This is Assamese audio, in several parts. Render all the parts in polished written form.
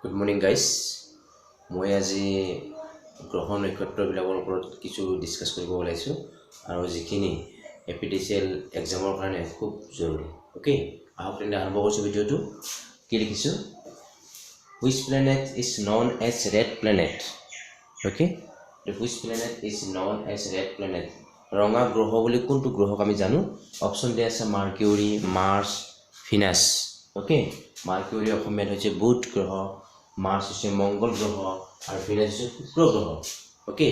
Good morning, guys. মই আজি গ্ৰহ নক্ষত্ৰবিলাকৰ ওপৰত কিছু ডিসকাস কৰিব ওলাইছো আৰু যিখিনি apdcl এক্সামৰ কাৰণে খুব জৰুৰী ওকে আহক তেন্তে আৰম্ভ কৰিছো ভিডিওটো কি লিখিছো which planet is known as red planet okay which planet is known as red planet ৰঙা গ্ৰহ বুলি কোনটো গ্ৰহক আমি জানো অপচন দিয়া আছে mercury MERS Venus okay mercury অসমীয়াত হৈছে বুধ গ্ৰহ মাৰ্স হৈছে মঙ্গল গ্ৰহ আৰু ভিনাস হৈছে শুক্ৰ গ্ৰহ ওকে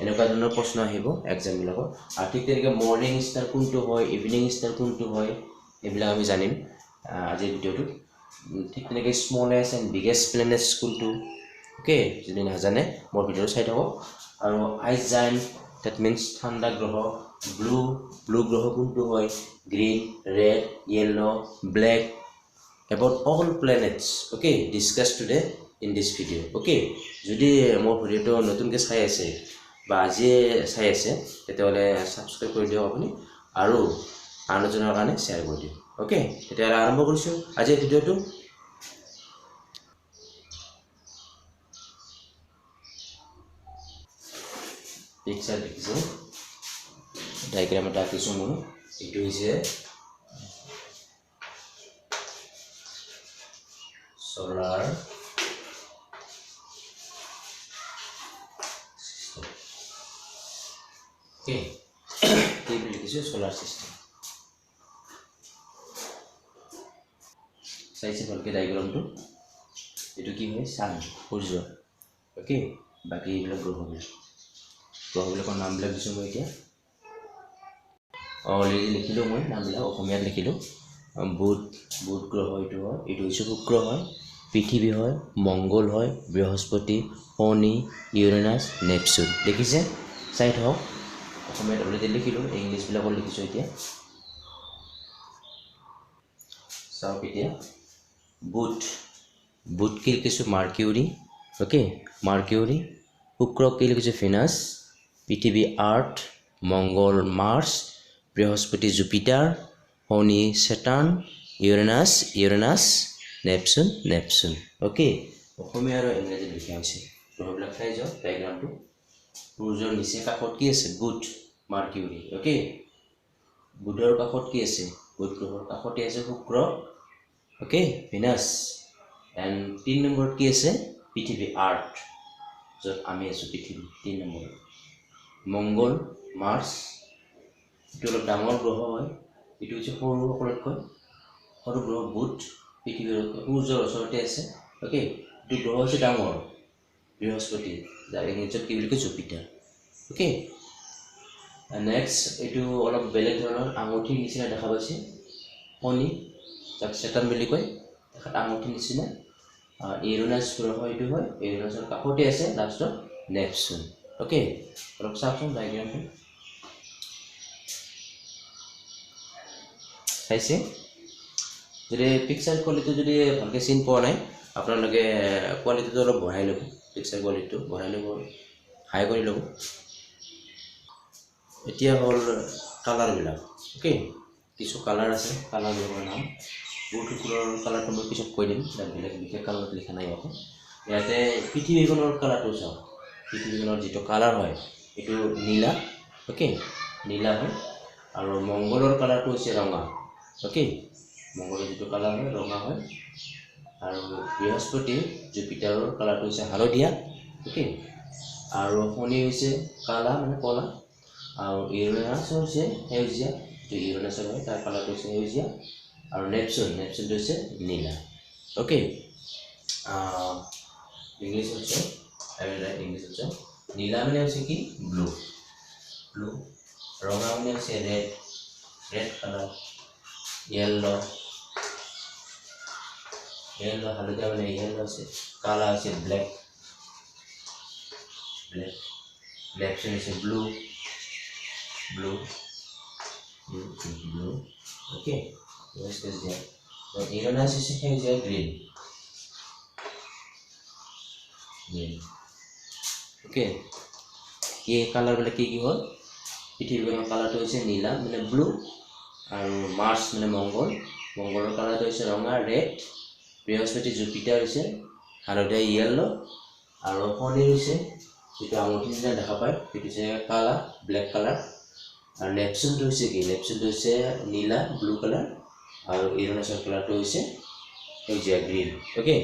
এনেকুৱা ধৰণৰ প্ৰশ্ন আহিব এক্সাম বিলাকৰ আৰু ঠিক তেনেকৈ মৰ্নিং ষ্টাৰ কোনটো হয় ইভিনিং ষ্টাৰ কোনটো হয় এইবিলাক আমি জানিম আজিৰ ভিডিওটো ঠিক তেনেকৈ স্মলেষ্ট এণ্ড বিগেষ্ট প্লেনেটছ কোনটো ওকে যদি নাজানে মোৰ ভিডিওটো চাই থাকক আৰু আইচ জায়ান্ট that means ঠাণ্ডা গ্ৰহ blue গ্ৰহ কোনটো হয় green red yellow black about all planets okay discuss today in this video okay যদি মোৰ ভিডিওটো নতুনকৈ চাই আছে বা আজি চাই আছে তেতিয়াহলে সাবস্ক্ৰাইব কৰি দিয়ক আপুনি আৰু আনজনৰ কাৰণে শেয়াৰ কৰি দিয়ক okay তেতিয়া আৰম্ভ কৰিছো আজিৰ ভিডিওটো পিকচাৰ দেখিছে ডায়াগ্ৰাম এটা আঁকিছো মই এইটো হৈছে solar system okay table লিখিছো solar system চাইছে ভালকে ডায়াগ্ৰামটো এটো কি হয় সান সূৰ্য ওকে বাকি এইবিলাক গ্ৰহবিলাকৰ নামবিলাক দিছো মই এতিয়া অলৰেডি লিখিলো মই নামবিলাক অসমীয়াত লিখিলো বুধ গ্ৰহ এইটো হৈছে শুক্ৰ হয় পৃথিৱী হয় মঙ্গল হয় বৃহস্পতি শনি ইউৰেনাছ নেপচুন দেখিছে চাই থাকক অসমীয়াত অলৰেডি লিখিলো ইংলিছ বিলাকত লিখিছো এতিয়া চাওক এতিয়া বুধ কি লিখিছো মাৰ্কিউৰি ওকে মাৰ্কিউৰি শুক্ৰ কি লিখিছো ভিনাস পৃথিৱী আৰ্থ মঙ্গল মাৰ্স বৃহস্পতি জুপিটাৰ শনি সেটাৰ্ন ইউৰেনাছ নেপচুন ওকে অসমীয়া আৰু ইংৰাজী লিখা হৈছে গ্ৰহবিলাক চাই যাওক ডায়াগ্ৰামটো সূৰ্যৰ নিচে কাষত কি আছে বুধ মাৰ্কিউৰি ওকে বুধৰ কাষত কি আছে বুধ গ্ৰহৰ কাষতে আছে শুক্ৰ ওকে ভিনাস এণ্ড 3 নম্বৰত কি আছে পৃথিৱী আৰ্থ য'ত আমি আছো পৃথিৱী 3 নম্বৰ মঙ্গল মাৰ্স এইটো অলপ ডাঙৰ গ্ৰহ হয় এইটো হৈছে সৰু সকলোতকৈ সৰু গ্ৰহ বুধ পৃথিৱীৰ সূৰ্যৰ ওচৰতে আছে ওকে এইটো গ্ৰহ হৈছে ডাঙৰ বৃহস্পতি যাৰ ইংৰাজীত কি বুলি কয় জুপিটাৰ ওকে নেক্সট এইটো অলপ বেলেগ ধৰণৰ আঙুঠিৰ নিচিনা দেখা পাইছে শনি যাক সেটাৰ্ন বুলি কয় দেখাত আঙুঠিৰ নিচিনা ইউৰেনাছ গ্ৰহ এইটো হয় ইউৰেনাছৰ কাষতে আছে লাষ্টত নেপচুন ওকে অলপ চাওকচোন ডায়াগ্ৰামটো চাইছে যদি পিকচাৰ কোৱালিটি যদি ভালকৈ চিন পোৱা নাই আপোনালোকে কোৱালিটিটো অলপ বঢ়াই ল'ব পিকচাৰ কোৱালিটিটো বঢ়াই ল'ব হাই কৰি ল'ব এতিয়া হ'ল কালাৰবিলাক ওকে কিছু কালাৰ আছে কালাৰবিলাকৰ নাম বুধৰ কালাৰটো মই পিছত কৈ দিম বেলেগ বিশেষ কালাৰত লিখা নাই ইয়াতে পৃথিৱীখনৰ কালাৰটো চাওক পৃথিৱীখনৰ যিটো কালাৰ হয় এইটো নীলা ওকে নীলা হয় আৰু মঙ্গলৰ কালাৰটো হৈছে ৰঙা ওকে মঙ্গলৰ যিটো কালাৰ হয় ৰঙা হয় আৰু বৃহস্পতি জুপিটাৰৰ কালাৰটো হৈছে হালধীয়া ওকে আৰু শনি হৈছে কালা মানে কলা আৰু ইউৰেনাছ হৈছে সেউজীয়া যিটো ইউৰেনাছৰ হয় তাৰ কালাৰটো হৈছে সেউজীয়া আৰু নেপচুনটো হৈছে নীলা ওকে ইংলিছ হৈছে ইংলিছ হৈছে নীলা মানে হৈছে কি ব্লু ৰঙা মানে হৈছে ৰেড কালাৰ yellow হালধীয়া মানে yellow আছে কালা আছে ব্ল্যাক নেপচুন আছে ব্লু ওকে ইউরেনাস আছে সেউজীয়া গ্ৰীণ ওকে কি কালাৰবিলাক কি হ'ল পৃথিৱীখনৰ কালাৰটো হৈছে নীলা মানে ব্লু আৰু মাৰ্স মানে মঙ্গলৰ কালাৰটো হৈছে ৰঙা ৰেড বৃহস্পতি জুপিটাৰ হৈছে হালধীয়া ইয়েলো আৰু শনি হৈছে যেটো আঙুঠি নিচিনা দেখা পায় সেইটো হৈছে কালা ব্লেক কালাৰ আৰু নেপচুনটো হৈছে কি নেপচুনটো হৈছে নীলা ব্লু কালাৰ আৰু ইউৰেনাছৰ কালাৰটো হৈছে সেউজীয়া গ্ৰীণ ওকে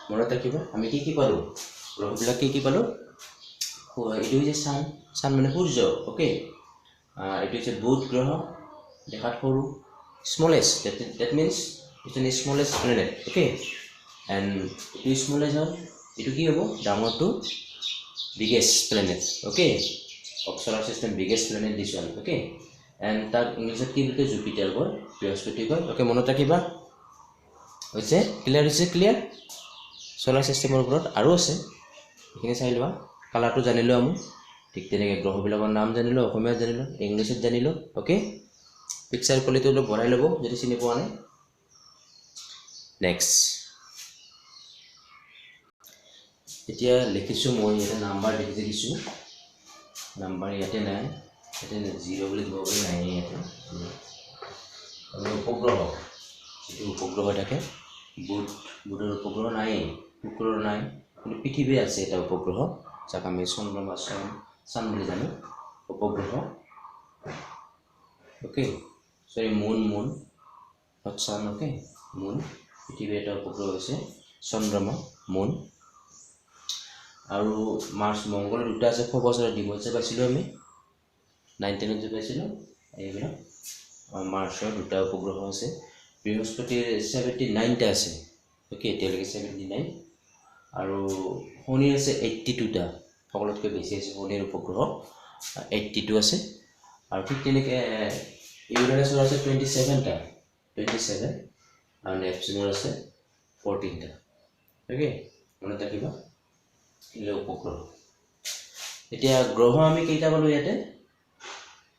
মনত ৰাখিবা আমি কি পালো গ্ৰহবিলাক কি পালো এইটো হৈছে সান মানে সূৰ্য ওকে এইটো হৈছে বুধ গ্ৰহ দেখাত সৰু smallest that means it's the smallest planet okay and it is smallest how itu ki hobo damor to biggest planet okay of solar system biggest planet this one okay and tar english ki bolte jupiter boy brihaspati boy okay monot rakhiba hoise clear solar system or oporot aru ase ekhine sai lwa color to janilo amu ঠিক তেনেকে গ্ৰহবিলাকৰ নাম জানিলো অসমীয়া জানিলো ইংলিছত জানিলো ওকে পিকচাৰ কোৱালিটি অলপ বঢ়াই ল'ব যদি চিনি পোৱা নাই নেক্সট এতিয়া লিখিছো মই এটা নাম্বাৰ লিখিছো নাম্বাৰ ইয়াতে নাই এটা 0 বুলি দিব পাৰি নাই ইয়াতে আৰু উপগ্ৰহ যেটো উপগ্ৰহ থাকে বুধৰ উপগ্ৰহ নাই শুক্ৰৰ নাই কিন্তু পৃথিৱী আছে এটা উপগ্ৰহ যাক আমি চন্দ্ৰমা চান বুলি জানো উপগ্ৰহ okay sorry moon not sun okay moon পৃথিৱীৰ এটা উপগ্ৰহ হৈছে চন্দ্ৰমা moon আৰু মাৰ্চ মংগল দুটা আছে ফবছৰ দিবছে পাইছিলো আমি 19 ত পাইছিলো এইবিলাক মাৰ্চৰ দুটা উপগ্ৰহ আছে বৃহস্পতিৰ 79 টা আছে ওকে এতিয়ালৈকে 79 আৰু শনিৰ আছে 82 টা সকলোতকৈ বেছি আছে শনিৰ উপগ্ৰহ 82 আছে আৰু ঠিক তেনেকৈ ইউৰেনাছৰ আছে 27 টা 27 আৰু নেপচুনৰ আছে 14 টা ওকে মনত ৰাখিবা ইলে উপগ্ৰহ এতিয়া গ্ৰহ আমি কেইটা পালো ইয়াতে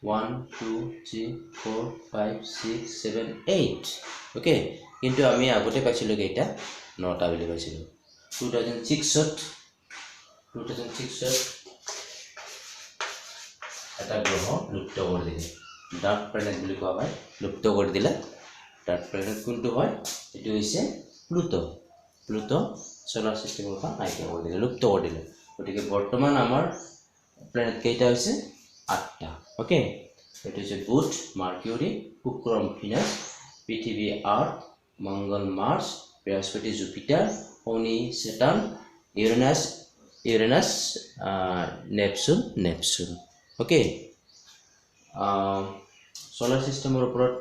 1 2 3 4 5 6 7 8 ওকে কিন্তু আমি আগতে পাইছিলো কেইটা 9টা বুলি পাইছিলো 2006 ত এটা গ্ৰহ লুপ্ত কৰি দিলে ডাৰ্ক প্লেনেট বুলি কোৱা হয় লুপ্ত কৰি দিলে ডাৰ্ক প্লেনেট কোনটো হয় এটো হৈছে প্লুটো সোলাৰ সিস্টেমৰ পৰা নাইকিয়া কৰি দিলে লুপ্ত কৰি দিলে গতিকে বৰ্তমান আমাৰ প্লেনেট কেইটা হৈছে 8টা ওকে এটো হৈছে বুধ মাৰ্কিউৰি শুক্ৰ ভিনাছ পৃথিৱী আৰ্থ মংগল মাৰ্চ বৃহস্পতি জুপিটাৰ শনি সেটাৰ্ন ইউৰেনাছ নেপচুন ওকে সোলাৰ সিস্টেমৰ ওপৰত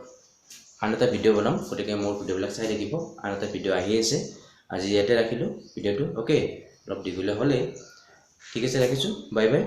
আন এটা ভিডিঅ' বনাম গতিকে মোৰ ভিডিঅ'বিলাক চাই থাকিব আন এটা ভিডিঅ' আহি আছে আজি ইয়াতে ৰাখিলো ভিডিঅ'টো ওকে অলপ দীঘলীয়া হ'লে ঠিক আছে ৰাখিছো বাই বাই